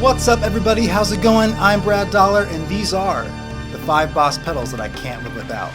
What's up, everybody? How's it going? I'm Brad Dollar, and these are the 5 Boss pedals that I can't live without.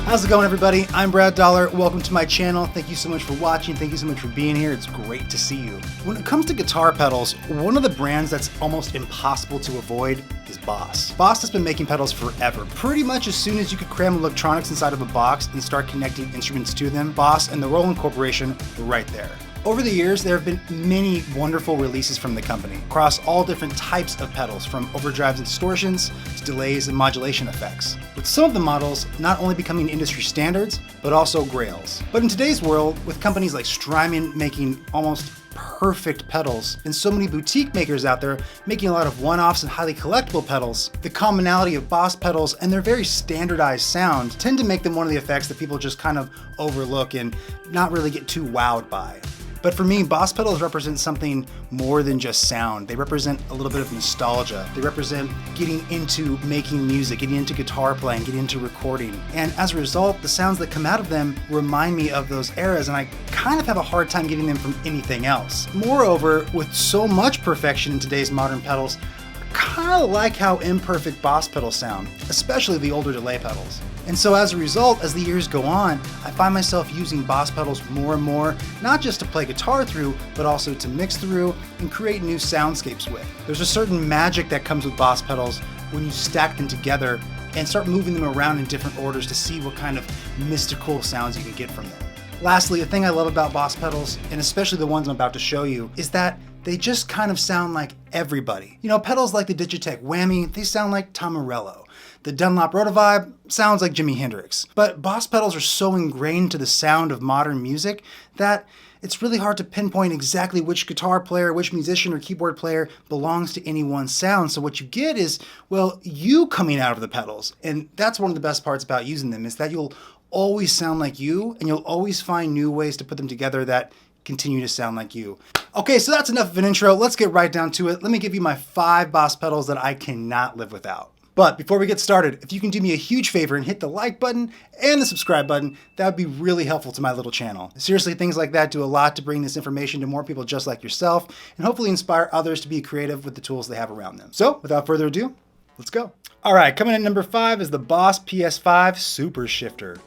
How's it going, everybody? I'm Brad Dollar. Welcome to my channel. Thank you so much for watching. Thank you so much for being here. It's great to see you. When it comes to guitar pedals, one of the brands that's almost impossible to avoid is Boss. Boss has been making pedals forever. Pretty much as soon as you could cram electronics inside of a box and start connecting instruments to them, Boss and the Roland Corporation were right there. Over the years, there have been many wonderful releases from the company across all different types of pedals, from overdrives and distortions to delays and modulation effects, with some of the models not only becoming industry standards, but also grails. But in today's world, with companies like Strymon making almost perfect pedals, and so many boutique makers out there making a lot of one-offs and highly collectible pedals, the commonality of Boss pedals and their very standardized sound tend to make them one of the effects that people just kind of overlook and not really get too wowed by. But for me, Boss pedals represent something more than just sound. They represent a little bit of nostalgia. They represent getting into making music, getting into guitar playing, getting into recording. And as a result, the sounds that come out of them remind me of those eras, and I kind of have a hard time getting them from anything else. Moreover, with so much perfection in today's modern pedals, I kind of like how imperfect Boss pedals sound, especially the older delay pedals. And so as a result, as the years go on, I find myself using Boss pedals more and more, not just to play guitar through, but also to mix through and create new soundscapes with. There's a certain magic that comes with Boss pedals when you stack them together and start moving them around in different orders to see what kind of mystical sounds you can get from them. Lastly, a thing I love about Boss pedals, and especially the ones I'm about to show you, is that they just kind of sound like everybody. You know, pedals like the Digitech Whammy, they sound like Tom Morello. The Dunlop Rotovibe sounds like Jimi Hendrix. But Boss pedals are so ingrained to the sound of modern music that it's really hard to pinpoint exactly which guitar player, which musician or keyboard player belongs to any one sound. So what you get is, well, you coming out of the pedals. And that's one of the best parts about using them, is that you'll always sound like you, and you'll always find new ways to put them together that continue to sound like you. Okay, so that's enough of an intro. Let's get right down to it. Let me give you my 5 Boss pedals that I cannot live without. But before we get started, if you can do me a huge favor and hit the like button and the subscribe button, that would be really helpful to my little channel. Seriously, things like that do a lot to bring this information to more people just like yourself, and hopefully inspire others to be creative with the tools they have around them. So without further ado, let's go. All right, coming in number 5 is the Boss PS5 Super Shifter.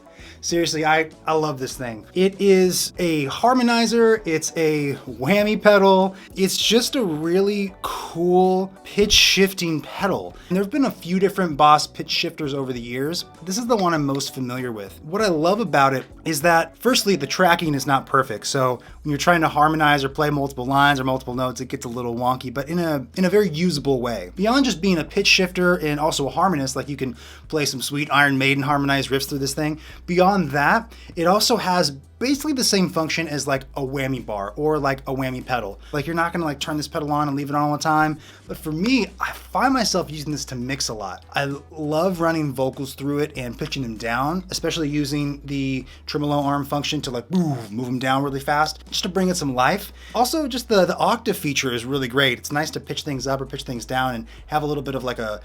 Seriously, I love this thing. It is a harmonizer, it's a whammy pedal, it's just a really cool pitch shifting pedal. And there have been a few different Boss pitch shifters over the years. This is the one I'm most familiar with. What I love about it is that, firstly, the tracking is not perfect. So when you're trying to harmonize or play multiple lines or multiple notes, it gets a little wonky, but in a very usable way. Beyond just being a pitch shifter and also a harmonist, like you can play some sweet Iron Maiden harmonized riffs through this thing, beyond that, it also has basically the same function as like a whammy bar or like a whammy pedal. Like you're not gonna like turn this pedal on and leave it on all the time. But for me, I find myself using this to mix a lot. I love running vocals through it and pitching them down, especially using the tremolo arm function to like move them down really fast, just to bring it some life. Also, just the octave feature is really great. It's nice to pitch things up or pitch things down and have a little bit of like a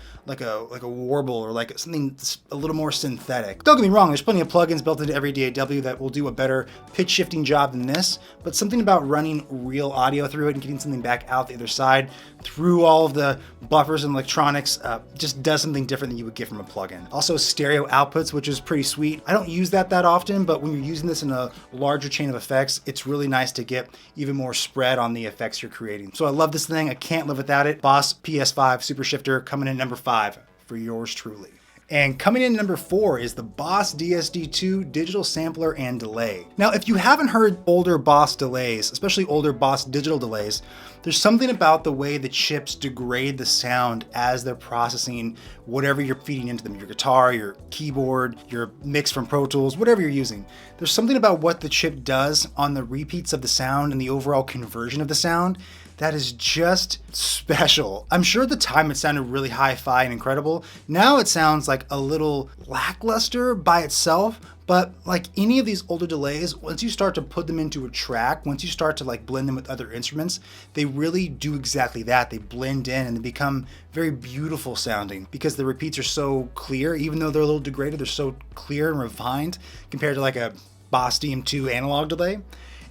warble or like something that's a little more synthetic. Don't get me wrong, there's plenty of plugins built into every DAW that will do a better pitch shifting job than this, but something about running real audio through it and getting something back out the other side through all of the buffers and electronics just does something different than you would get from a plugin. Also stereo outputs, which is pretty sweet. I don't use that often, but when you're using this in a larger chain of effects, it's really nice to get even more spread on the effects you're creating. So I love this thing. I can't live without it. Boss PS5 Super Shifter coming in number 5 for yours truly. And coming in number 4 is the Boss DSD2 Digital Sampler and Delay. Now, if you haven't heard older Boss delays, especially older Boss digital delays, there's something about the way the chips degrade the sound as they're processing whatever you're feeding into them, your guitar, your keyboard, your mix from Pro Tools, whatever you're using. There's something about what the chip does on the repeats of the sound and the overall conversion of the sound that is just special. I'm sure at the time it sounded really hi-fi and incredible. Now it sounds like a little lackluster by itself, but like any of these older delays, once you start to put them into a track, once you start to like blend them with other instruments, they really do exactly that. They blend in and they become very beautiful sounding because the repeats are so clear. Even though they're a little degraded, they're so clear and refined compared to like a Boss DM2 analog delay.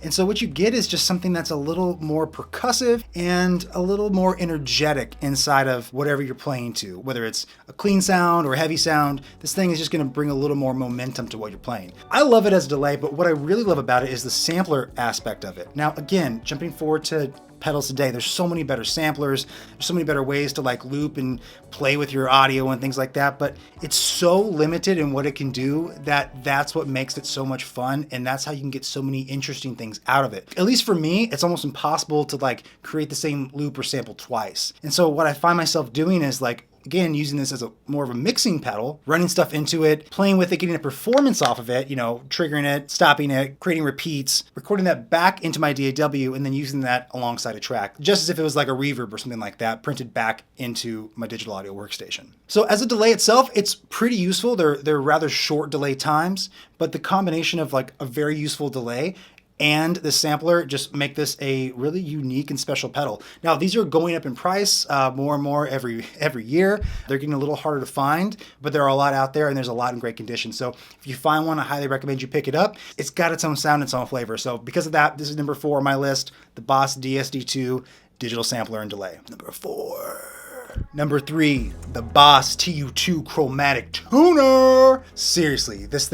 And so what you get is just something that's a little more percussive and a little more energetic inside of whatever you're playing to. Whether it's a clean sound or a heavy sound, this thing is just gonna bring a little more momentum to what you're playing. I love it as a delay, but what I really love about it is the sampler aspect of it. Now, again, jumping forward to pedals today, there's so many better samplers, there's so many better ways to like loop and play with your audio and things like that, but it's so limited in what it can do that that's what makes it so much fun, and that's how you can get so many interesting things out of it. At least for me, it's almost impossible to like create the same loop or sample twice. And so what I find myself doing is like, again, using this as a more of a mixing pedal, running stuff into it, playing with it, getting a performance off of it, you know, triggering it, stopping it, creating repeats, recording that back into my DAW, and then using that alongside a track, just as if it was like a reverb or something like that, printed back into my digital audio workstation. So as a delay itself, it's pretty useful. They're rather short delay times, but the combination of like a very useful delay and the sampler just make this a really unique and special pedal. Now, these are going up in price more and more every year. They're getting a little harder to find, but there are a lot out there and there's a lot in great condition. So if you find one, I highly recommend you pick it up. It's got its own sound, its own flavor. So because of that, this is number 4 on my list, the Boss DSD2 digital sampler and delay. Number 4. Number 3, the Boss TU2 Chromatic tuner. Seriously, this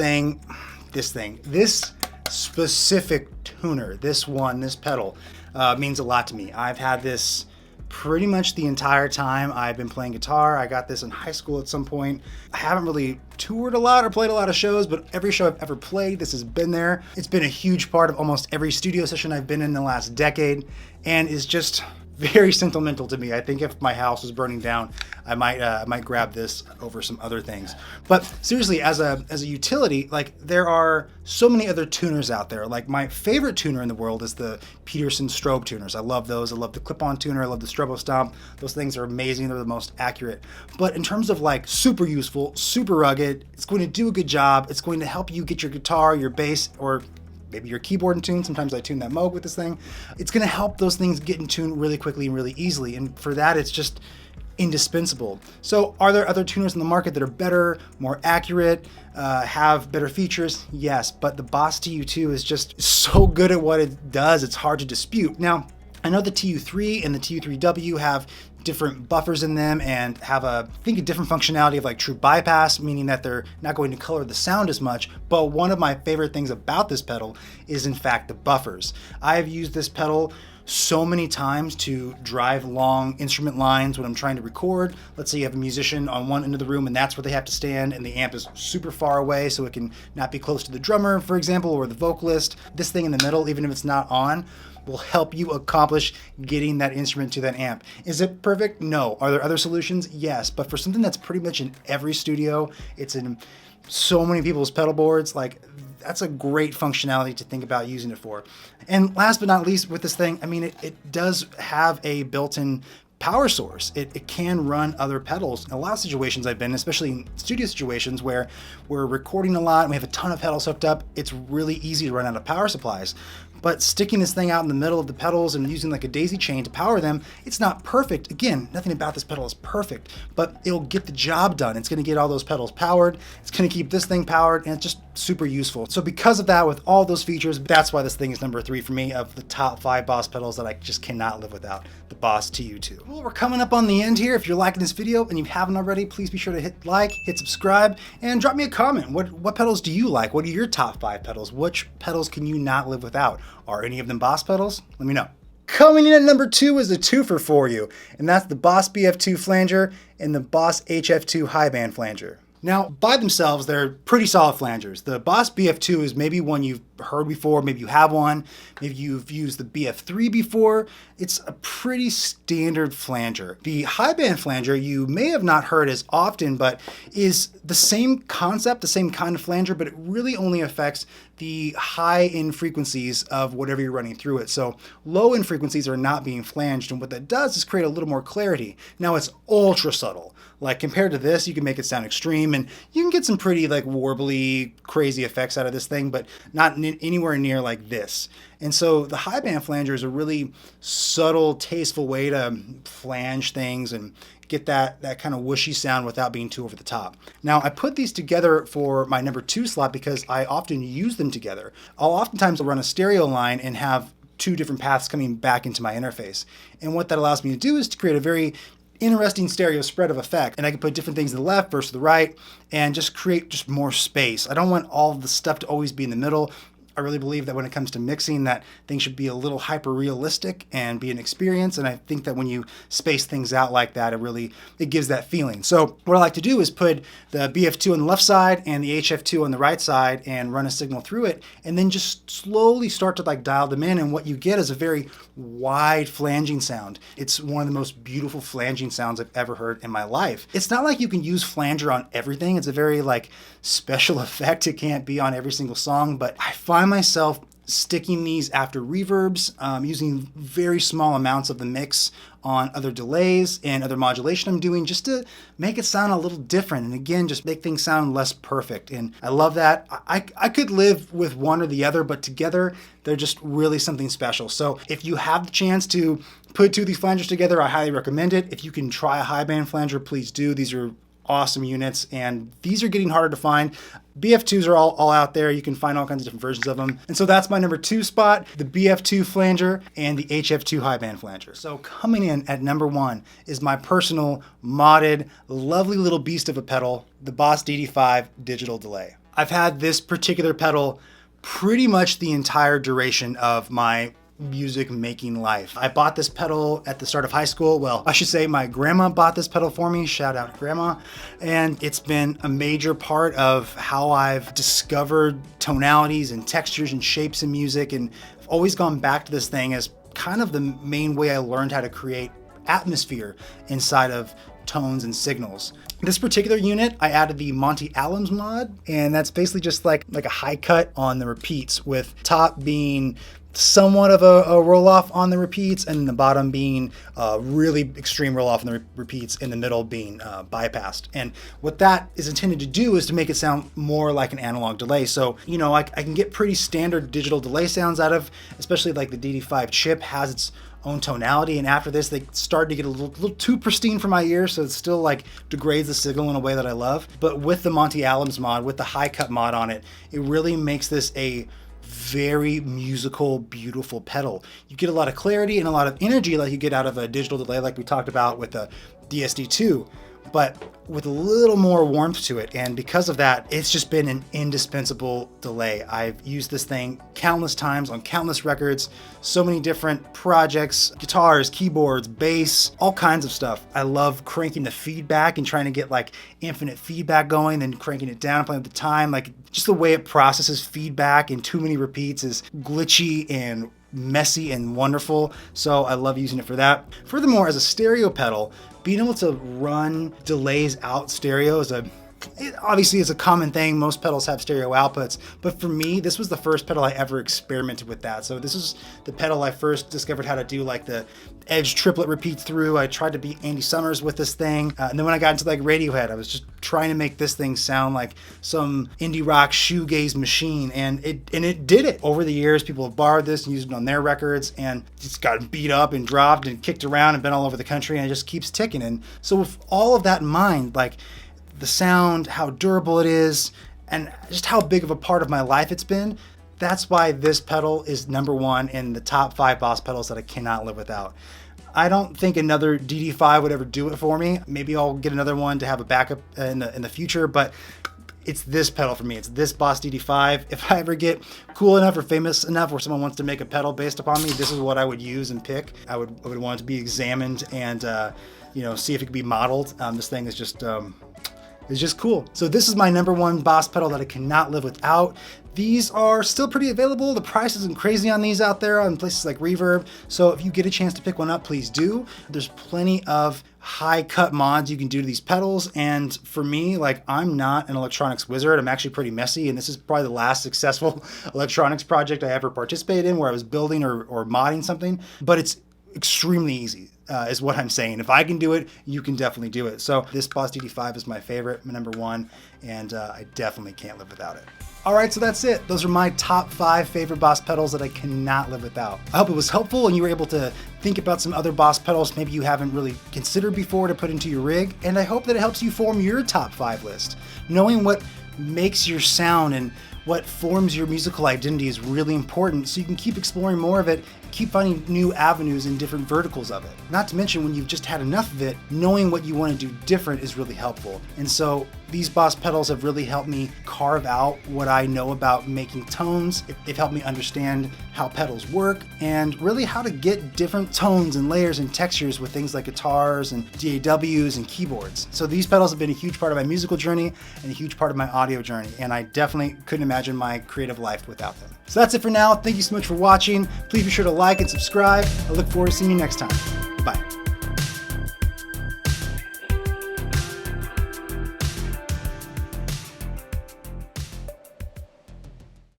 specific tuner, this pedal means a lot to me. I've had this pretty much the entire time I've been playing guitar. I got this in high school at some point. I haven't really toured a lot or played a lot of shows, but every show I've ever played, this has been there. It's been a huge part of almost every studio session I've been in the last decade, and is just very sentimental to me. I think if my house was burning down, I might grab this over some other things. But seriously, as a utility, like there are so many other tuners out there. Like my favorite tuner in the world is the Peterson strobe tuners. I love those. I love the clip-on tuner. I love the Strobo Stomp. Those things are amazing. They're the most accurate. But in terms of like super useful, super rugged, it's going to do a good job. It's going to help you get your guitar, your bass, or maybe your keyboard in tune. Sometimes I tune that Moog with this thing. It's going to help those things get in tune really quickly and really easily. And for that, it's just indispensable. So are there other tuners in the market that are better, more accurate, have better features? Yes, but the Boss TU2 is just so good at what it does, it's hard to dispute. Now, I know the TU3 and the TU3W have different buffers in them and have a different functionality of like true bypass, meaning that they're not going to color the sound as much. But one of my favorite things about this pedal is in fact the buffers. I have used this pedal so many times to drive long instrument lines when I'm trying to record. Let's say you have a musician on one end of the room and that's where they have to stand and the amp is super far away so it can not be close to the drummer, for example, or the vocalist. This thing in the middle, even if it's not on, will help you accomplish getting that instrument to that amp. Is it perfect? No. Are there other solutions? Yes. But for something that's pretty much in every studio, it's in so many people's pedal boards, like that's a great functionality to think about using it for. And last but not least with this thing, I mean, it does have a built-in power source. It can run other pedals. In a lot of situations I've been, especially in studio situations where we're recording a lot and we have a ton of pedals hooked up, it's really easy to run out of power supplies. But sticking this thing out in the middle of the pedals and using like a daisy chain to power them, it's not perfect. Again, nothing about this pedal is perfect, but it'll get the job done. It's gonna get all those pedals powered, it's gonna keep this thing powered, and it's just super useful. So because of that, with all those features, that's why this thing is number 3 for me of the top 5 Boss pedals that I just cannot live without, the Boss TU2. Well, we're coming up on the end here. If you're liking this video and you haven't already, please be sure to hit like, hit subscribe, and drop me a comment. What pedals do you like? What are your top 5 pedals? Which pedals can you not live without? Are any of them Boss pedals? Let me know. Coming in at number 2 is a twofer for you, and that's the Boss BF2 Flanger and the Boss HF2 High Band Flanger. Now, by themselves, they're pretty solid flangers. The Boss BF2 is maybe one you've heard before, maybe you have one, maybe you've used the BF3 before. It's a pretty standard flanger. The high band flanger you may have not heard as often, but is the same concept, the same kind of flanger, but it really only affects the high end frequencies of whatever you're running through it. So low end frequencies are not being flanged, and what that does is create a little more clarity. Now it's ultra subtle. Like compared to this, you can make it sound extreme and you can get some pretty like warbly, crazy effects out of this thing, but not anywhere near like this. And so the high band flanger is a really subtle, tasteful way to flange things and get that kind of whooshy sound without being too over the top. Now, I put these together for my number 2 slot because I often use them together. I'll oftentimes run a stereo line and have 2 different paths coming back into my interface. And what that allows me to do is to create a very interesting stereo spread of effect. And I can put different things to the left versus the right and just create just more space. I don't want all of the stuff to always be in the middle. I really believe that when it comes to mixing, that things should be a little hyper realistic and be an experience. And I think that when you space things out like that, it gives that feeling. So what I like to do is put the BF2 on the left side and the HF2 on the right side and run a signal through it, and then just slowly start to like dial them in. And what you get is a very wide flanging sound. It's one of the most beautiful flanging sounds I've ever heard in my life. It's not like you can use flanger on everything. It's a very like special effect. It can't be on every single song, but I find myself sticking these after reverbs, using very small amounts of the mix on other delays and other modulation I'm doing just to make it sound a little different. And again, just make things sound less perfect. And I love that. I could live with one or the other, but together they're just really something special. So if you have the chance to put 2 of these flangers together, I highly recommend it. If you can try a high band flanger, please do. These are awesome units, and these are getting harder to find. BF2s are all out there. You can find all kinds of different versions of them. And so that's my number 2 spot, the BF2 flanger and the HF2 high band flanger. So coming in at number 1 is my personal modded, lovely little beast of a pedal, the Boss DD5 digital delay. I've had this particular pedal pretty much the entire duration of my music making life. I bought this pedal at the start of high school. Well, I should say my grandma bought this pedal for me. Shout out grandma. And it's been a major part of how I've discovered tonalities and textures and shapes in music. And I've always gone back to this thing as kind of the main way I learned how to create atmosphere inside of tones and signals. This particular unit, I added the Monty Adams mod, and that's basically just like a high cut on the repeats, with top being somewhat of a roll off on the repeats, and the bottom being really extreme roll off on the repeats, and the middle being bypassed. And what that is intended to do is to make it sound more like an analog delay. So, you know, I can get pretty standard digital delay sounds out of, especially like the DD5 chip has its own tonality, and after this they start to get a little too pristine for my ear, so it still like degrades the signal in a way that I love. But with the Monty Adams mod, with the high cut mod on it, it really makes this a very musical, beautiful pedal. You get a lot of clarity and a lot of energy like you get out of a digital delay like we talked about with the DSD2, but with a little more warmth to it. And because of that, it's just been an indispensable delay. I've used this thing countless times on countless records, so many different projects, guitars, keyboards, bass, all kinds of stuff. I love cranking the feedback and trying to get like infinite feedback going, then cranking it down, playing with the time. Like just the way it processes feedback in too many repeats is glitchy and messy and wonderful. So I love using it for that. Furthermore, as a stereo pedal, being able to run delays out stereo it obviously is a common thing. Most pedals have stereo outputs, but for me, this was the first pedal I ever experimented with that. So this is the pedal I first discovered how to do like the edge triplet repeats through. I tried to beat Andy Summers with this thing. And then when I got into like Radiohead, I was just trying to make this thing sound like some indie rock shoegaze machine. And it did it. Over the years, people have borrowed this and used it on their records, and it's got beat up and dropped and kicked around and been all over the country, and it just keeps ticking. And so with all of that in mind, like the sound, how durable it is, and just how big of a part of my life it's been, that's why this pedal is number 1 in the top 5 Boss pedals that I cannot live without. I don't think another DD5 would ever do it for me. Maybe I'll get another one to have a backup in the future, but it's this pedal for me. It's this Boss DD5. If I ever get cool enough or famous enough where someone wants to make a pedal based upon me, this is what I would use and pick. I would want it to be examined and see if it could be modeled. This thing is just it's just cool. So this is my number 1 Boss pedal that I cannot live without. These are still pretty available. The price isn't crazy on these out there on places like Reverb. So if you get a chance to pick one up, please do. There's plenty of high cut mods you can do to these pedals. And for me, like, I'm not an electronics wizard. I'm actually pretty messy. And this is probably the last successful electronics project I ever participated in where I was building or modding something. But it's extremely easy. Is what I'm saying. If I can do it, you can definitely do it. So this Boss DD5 is my favorite, my number one, and I definitely can't live without it. All right, so that's it. Those are my top 5 favorite Boss pedals that I cannot live without. I hope it was helpful and you were able to think about some other Boss pedals maybe you haven't really considered before to put into your rig, and I hope that it helps you form your top 5 list. Knowing what makes your sound and what forms your musical identity is really important, so you can keep exploring more of it, keep finding new avenues and different verticals of it. Not to mention, when you've just had enough of it, knowing what you want to do different is really helpful. And so these Boss pedals have really helped me carve out what I know about making tones. They've helped me understand how pedals work and really how to get different tones and layers and textures with things like guitars and DAWs and keyboards. So these pedals have been a huge part of my musical journey and a huge part of my audio journey, and I definitely couldn't imagine my creative life without them. So that's it for now. Thank you so much for watching. Please be sure to like and subscribe. I look forward to seeing you next time.